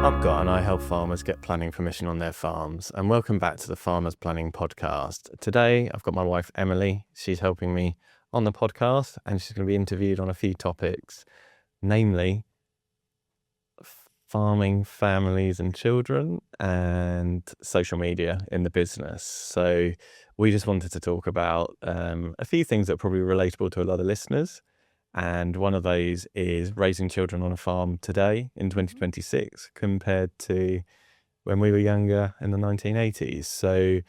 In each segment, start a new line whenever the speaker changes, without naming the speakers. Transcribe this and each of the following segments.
UpGot and I help farmers get planning permission on their farms. And welcome back to the Farmers Planning Podcast. Today, I've got my wife, Emily. She's helping me on the podcast and she's going to be interviewed on a few topics, namely farming, families and children, and social media in the business. So we just wanted to talk about a few things that are probably relatable to a lot of listeners. And one of those is raising children on a farm today in 2026 compared to when we were younger in the 1980s. So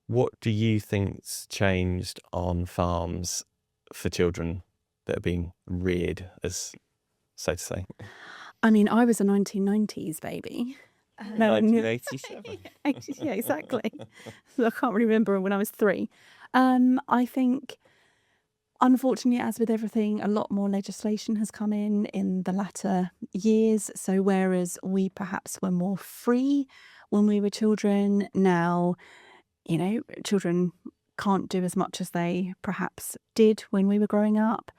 what do you think's changed on farms for children that are being reared, as so to say?
I mean, I was a 1990s baby.
1987.
Yeah, exactly. So I can't really remember when I was 3. I think, unfortunately, as with everything, a lot more legislation has come in the latter years. So whereas we perhaps were more free when we were children, now, children can't do as much as they perhaps did when we were growing up.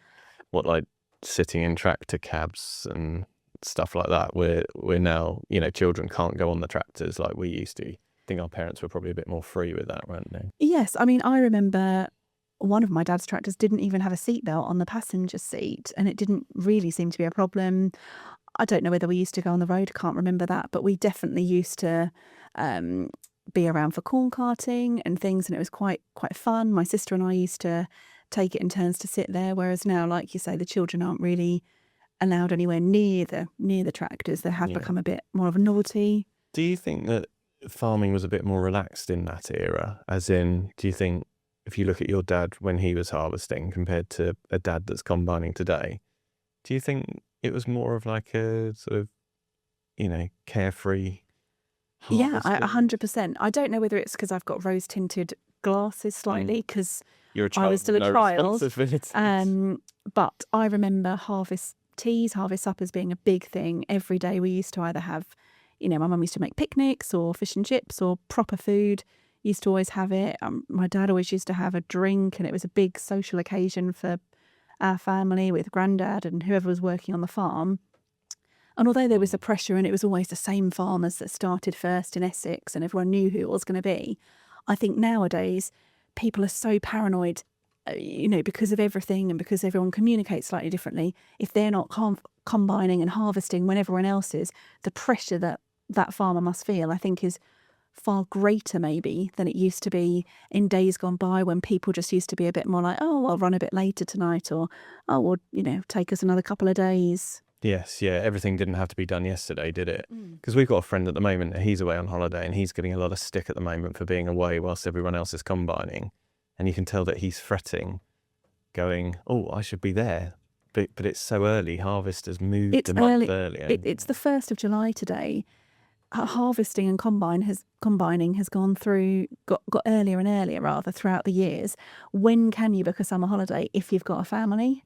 What, like sitting in tractor cabs and stuff like that? We're now, children can't go on the tractors like we used to. I think our parents were probably a bit more free with that, weren't they?
Yes, I mean, I remember one of my dad's tractors didn't even have a seatbelt on the passenger seat, and it didn't really seem to be a problem. I don't know whether we used to go on the road, I can't remember that, but we definitely used to be around for corn carting and things, and it was quite fun. My sister and I used to take it in turns to sit there, whereas now, like you say, the children aren't really allowed anywhere near the tractors. They have become a bit more of a novelty.
Do you think that farming was a bit more relaxed in that era? As in, do you think if you look at your dad when he was harvesting compared to a dad that's combining today, do you think it was more of like a sort of, carefree
Yeah,
harvesting?
100%. I don't know whether it's because I've got rose-tinted glasses slightly, because
You're a child
I was still
with
a
no
child.
responsibilities.
But I remember harvest teas, harvest suppers being a big thing. Every day we used to either have, my mum used to make picnics or fish and chips or proper food. Used to always have it. My dad always used to have a drink, and it was a big social occasion for our family with Grandad and whoever was working on the farm. And although there was a pressure and it was always the same farmers that started first in Essex and everyone knew who it was going to be, I think nowadays people are so paranoid, because of everything and because everyone communicates slightly differently. If they're not combining and harvesting when everyone else is, the pressure that farmer must feel, I think, is far greater maybe than it used to be in days gone by, when people just used to be a bit more like, oh, I'll run a bit later tonight, or, oh, well, take us another couple of days.
Yes, yeah, everything didn't have to be done yesterday, did it? Because we've got a friend at the moment, he's away on holiday and he's getting a lot of stick at the moment for being away whilst everyone else is combining. And you can tell that he's fretting, going, oh, I should be there. But it's so early, harvest has moved
It's
a month
early.
earlier.
It's the 1st of July today. Harvesting and combining has got earlier and earlier rather throughout the years. When can you book a summer holiday if you've got a family?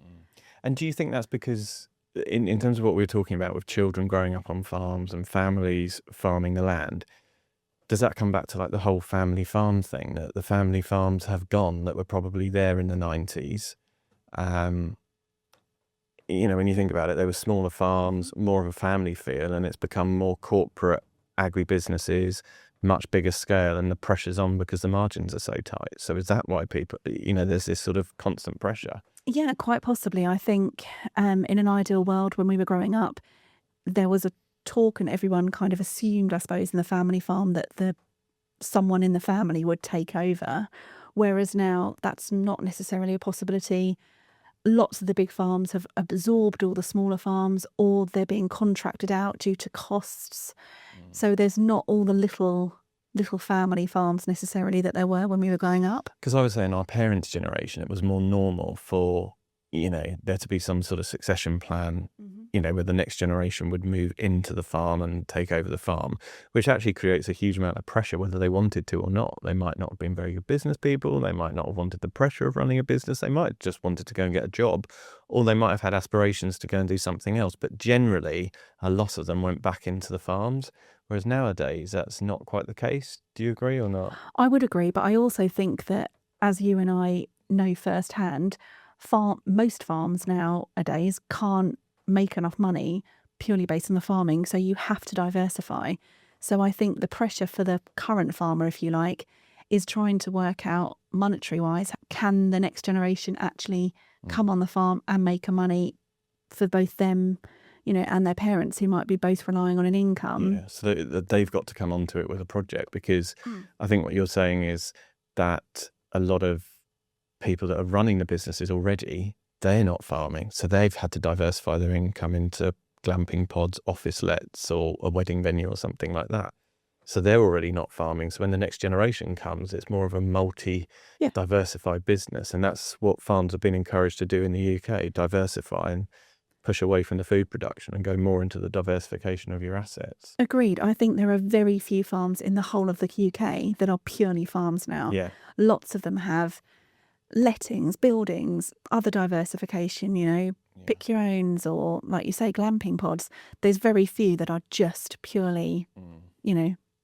And do you think that's because, in terms of what we were talking about with children growing up on farms and families farming the land, does that come back to like the whole family farm thing, that the family farms have gone that were probably there in the 90s? When you think about it, they were smaller farms, more of a family feel, and it's become more corporate agribusinesses, much bigger scale, and the pressure's on because the margins are so tight. So is that why people, there's this sort of constant pressure?
Yeah, quite possibly. I think in an ideal world, when we were growing up, there was a talk and everyone kind of assumed, I suppose, in the family farm that someone in the family would take over. Whereas now that's not necessarily a possibility. Lots of the big farms have absorbed all the smaller farms, or they're being contracted out due to costs. So there's not all the little family farms necessarily that there were when we were growing up.
Because I would say in our parents' generation, it was more normal for, there to be some sort of succession plan, where the next generation would move into the farm and take over the farm, which actually creates a huge amount of pressure, whether they wanted to or not. They might not have been very good business people. They might not have wanted the pressure of running a business. They might have just wanted to go and get a job, or they might have had aspirations to go and do something else. But generally, a lot of them went back into the farms. Whereas nowadays, that's not quite the case. Do you agree or not?
I would agree, but I also think that, as you and I know firsthand, most farms nowadays can't make enough money purely based on the farming, so you have to diversify. So I think the pressure for the current farmer, if you like, is trying to work out monetary wise, can the next generation actually come on the farm and make a money for both them, and their parents who might be both relying on an income.
Yeah, so they've got to come onto it with a project, because I think what you're saying is that a lot of people that are running the businesses already, they're not farming. So they've had to diversify their income into glamping pods, office lets, or a wedding venue or something like that. So they're already not farming. So when the next generation comes, it's more of a diversified business. And that's what farms have been encouraged to do in the UK, diversify and push away from the food production and go more into the diversification of your assets.
Agreed. I think there are very few farms in the whole of the UK that are purely farms now.
Yeah.
Lots of them have lettings, buildings, other diversification, pick your owns, or like you say, glamping pods. There's very few that are just purely,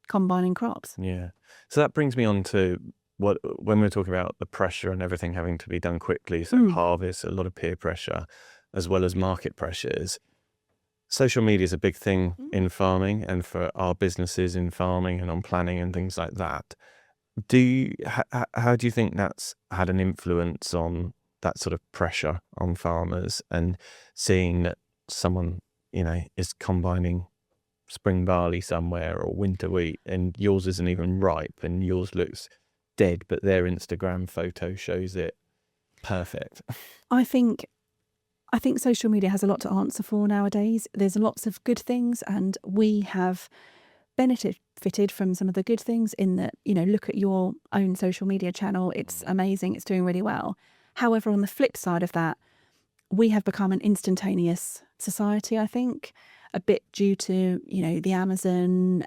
combining crops.
Yeah. So that brings me on to when we're talking about the pressure and everything having to be done quickly, so harvest, a lot of peer pressure, as well as market pressures. Social media is a big thing in farming and for our businesses in farming and on planning and things like that. How do you think that's had an influence on that sort of pressure on farmers, and seeing that someone, is combining spring barley somewhere or winter wheat and yours isn't even ripe and yours looks dead, but their Instagram photo shows it perfect?
I think social media has a lot to answer for nowadays. There's lots of good things, and we have benefited from some of the good things in that, look at your own social media channel. It's amazing. It's doing really well. However, on the flip side of that, we have become an instantaneous society, I think, a bit due to, the Amazon,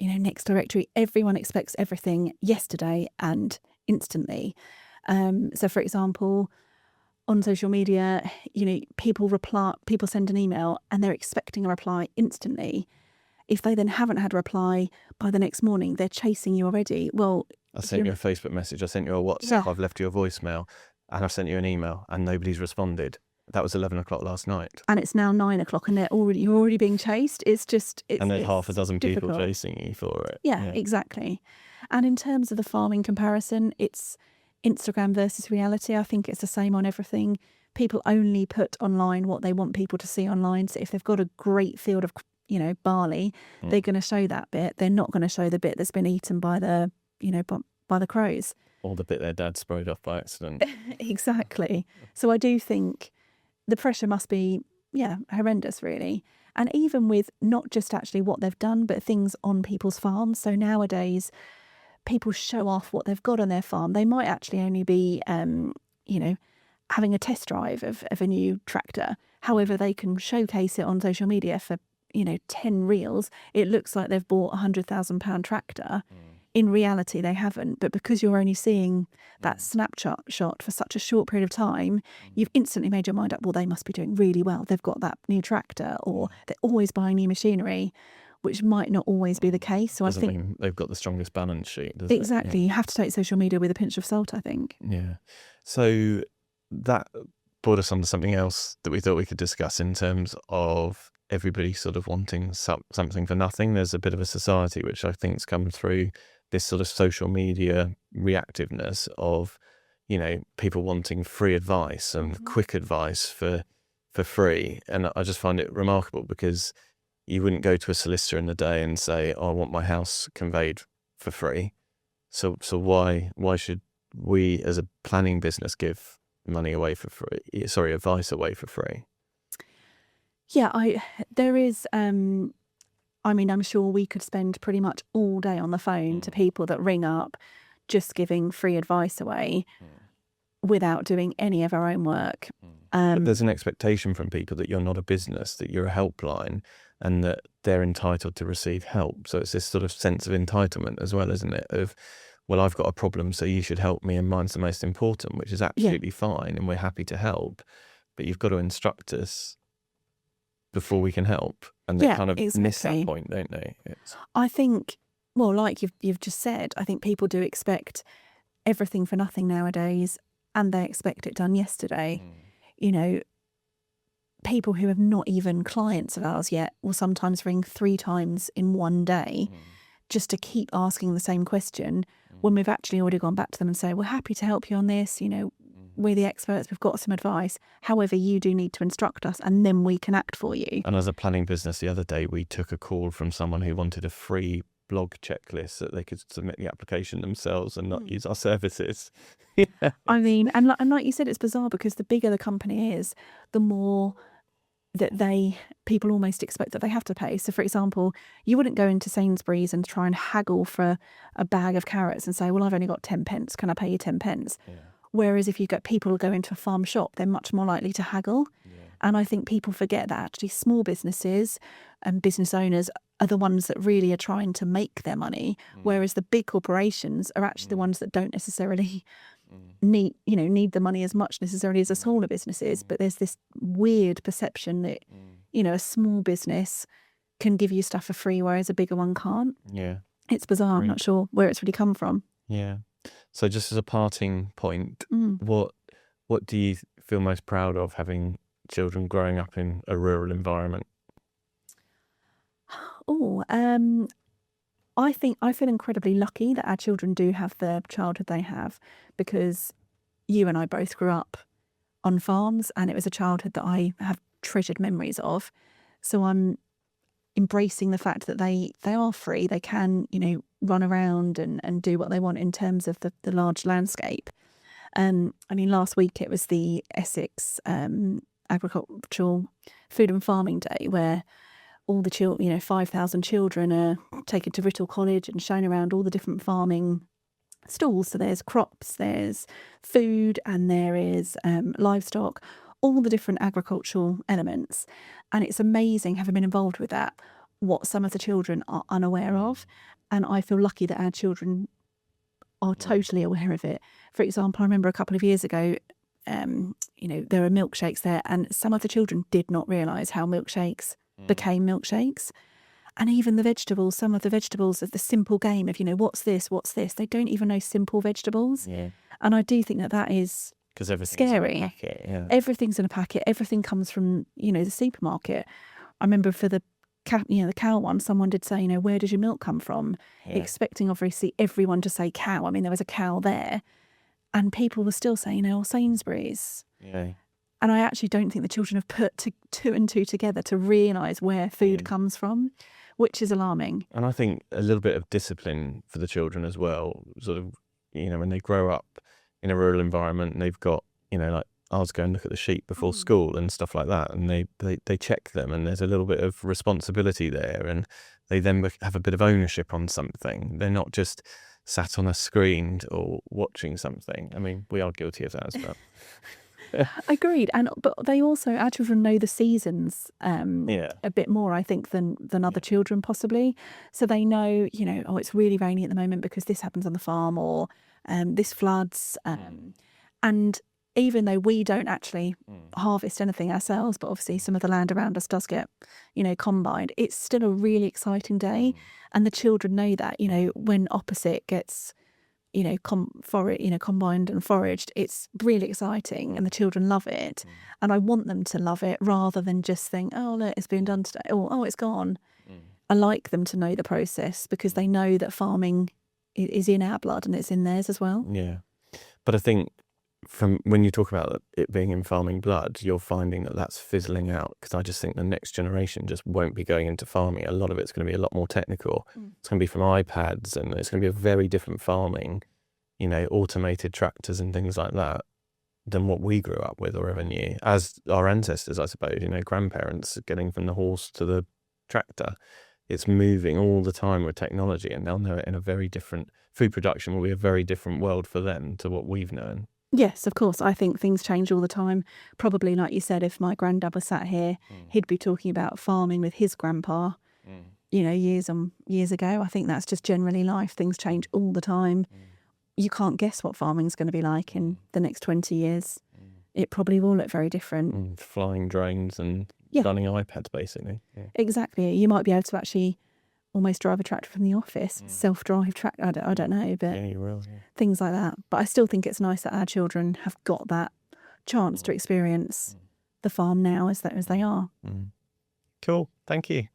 Next Directory. Everyone expects everything yesterday and instantly. So, for example, on social media, people send an email and they're expecting a reply instantly. If they then haven't had a reply by the next morning, they're chasing you already. Well,
I sent you a Facebook message, I sent you a WhatsApp, I've left you a voicemail, and I've sent you an email and nobody's responded. That was 11 o'clock last night.
And it's now 9 o'clock and you're already being chased. And
there's half a dozen people chasing you for it.
Yeah, exactly. And in terms of the farming comparison, it's Instagram versus reality. I think it's the same on everything. People only put online what they want people to see online. So if they've got a great field of, barley, they're going to show that bit. They're not going to show the bit that's been eaten by the, by the crows.
Or the bit their dad sprayed off by accident.
Exactly. So I do think the pressure must be, horrendous, really. And even with not just actually what they've done, but things on people's farms. So nowadays, people show off what they've got on their farm. They might actually only be, having a test drive of a new tractor. However, they can showcase it on social media for, 10 reels. It looks like they've bought a £100,000 tractor. In reality, they haven't. But because you're only seeing that snapshot shot for such a short period of time, you've instantly made your mind up, well, they must be doing really well. They've got that new tractor, or they're always buying new machinery, which might not always be the case. So
Doesn't
I think
mean they've got the strongest balance sheet, does
exactly.
it?
You have to take social media with a pinch of salt, I think.
Yeah. So that brought us on to something else that we thought we could discuss in terms of everybody sort of wanting something for nothing. There's a bit of a society which I think's come through this sort of social media reactiveness of, people wanting free advice and quick advice for free. And I just find it remarkable, because you wouldn't go to a solicitor in the day and say, I want my house conveyed for free. So why should we as a planning business give money away for free? Sorry, advice away for free?
Yeah, there is, I'm sure we could spend pretty much all day on the phone to people that ring up just giving free advice away without doing any of our own work.
But there's an expectation from people that you're not a business, that you're a helpline, and that they're entitled to receive help. So it's this sort of sense of entitlement as well, isn't it? Of, well, I've got a problem, so you should help me, and mine's the most important, which is absolutely fine, and we're happy to help. But you've got to instruct us before we can help. And they kind of miss that point, don't they?
I think, well, like you've just said, I think people do expect everything for nothing nowadays, and they expect it done yesterday. people who have not even clients of ours yet will sometimes ring 3 times in one day just to keep asking the same question when we've actually already gone back to them and say, we're happy to help you on this, we're the experts, we've got some advice. However, you do need to instruct us and then we can act for you.
And as a planning business the other day, we took a call from someone who wanted a free blog checklist that they could submit the application themselves and not use our services.
I mean, and like you said, it's bizarre because the bigger the company is, the more that people almost expect that they have to pay. So, for example, you wouldn't go into Sainsbury's and try and haggle for a bag of carrots and say, well, I've only got 10 pence. Can I pay you 10 pence? Yeah. Whereas if you get people who go into a farm shop, they're much more likely to haggle. Yeah. And I think people forget that actually small businesses and business owners are the ones that really are trying to make their money, whereas the big corporations are actually the ones that don't necessarily need the money as much necessarily as the smaller businesses. But there's this weird perception that a small business can give you stuff for free, whereas a bigger one can't.
Yeah,
it's bizarre. I'm not sure where it's really come from.
Yeah. So just as a parting point, what do you feel most proud of having children growing up in a rural environment?
I think I feel incredibly lucky that our children do have the childhood they have, because you and I both grew up on farms and it was a childhood that I have treasured memories of. So I'm embracing the fact that they are free. They can, run around and do what they want in terms of the large landscape. I mean, last week it was the Essex Agricultural Food and Farming Day, where all the children, 5,000 children are taken to Writtle College and shown around all the different farming stalls. So there's crops, there's food, and there is livestock, all the different agricultural elements. And it's amazing, having been involved with that, what some of the children are unaware of. And I feel lucky that our children are totally aware of it. For example, I remember a couple of years ago, there were milkshakes there, and some of the children did not realise how milkshakes became milkshakes. And even the vegetables, some of the vegetables, the simple game of, what's this? They don't even know simple vegetables. Yeah. And I do think that is
because everything's
scary.
In a packet, yeah.
Everything's in a packet. Everything comes from, the supermarket. I remember for the cow one, someone did say, where does your milk come from? Yeah. Expecting obviously everyone to say cow. I mean, there was a cow there, and people were still saying, Sainsbury's. Yeah. And I actually don't think the children have put two and two together to realise where food comes from, which is alarming.
And I think a little bit of discipline for the children as well, sort of, when they grow up in a rural environment and they've got, like ours go and look at the sheep before school and stuff like that, and they check them, and there's a little bit of responsibility there, and they then have a bit of ownership on something. They're not just sat on a screen or watching something. I mean, we are guilty of that as well.
Agreed. But they also, our children know the seasons a bit more, I think, than other children possibly. So they know, it's really rainy at the moment because this happens on the farm, or this floods. And even though we don't actually harvest anything ourselves, but obviously some of the land around us does get, combined, it's still a really exciting day. And the children know that, when opposite gets combined and foraged, it's really exciting and the children love it. And I want them to love it rather than just think, oh, look, it's being done today, or oh, it's gone. I like them to know the process because they know that farming is in our blood and it's in theirs as well.
Yeah. But I think from when you talk about it being in farming blood, you're finding that that's fizzling out, because I just think the next generation just won't be going into farming. A lot of it's going to be a lot more technical. It's going to be from iPads, and it's going to be a very different farming, automated tractors and things like that, than what we grew up with or ever knew. As our ancestors, I suppose, grandparents getting from the horse to the tractor. It's moving all the time with technology, and they'll know it in a very different, food production will be a very different world for them to what we've known.
Yes, of course. I think things change all the time. Probably, like you said, if my granddad was sat here, he'd be talking about farming with his grandpa, years and years ago. I think that's just generally life. Things change all the time. You can't guess what farming's going to be like in the next 20 years. It probably will look very different.
Flying drones and running iPads, basically. Yeah.
Exactly. You might be able to actually almost drive a tractor from the office, self-drive tractor. I don't know, but
you will,
things like that. But I still think it's nice that our children have got that chance to experience the farm now as they are.
Cool. Thank you.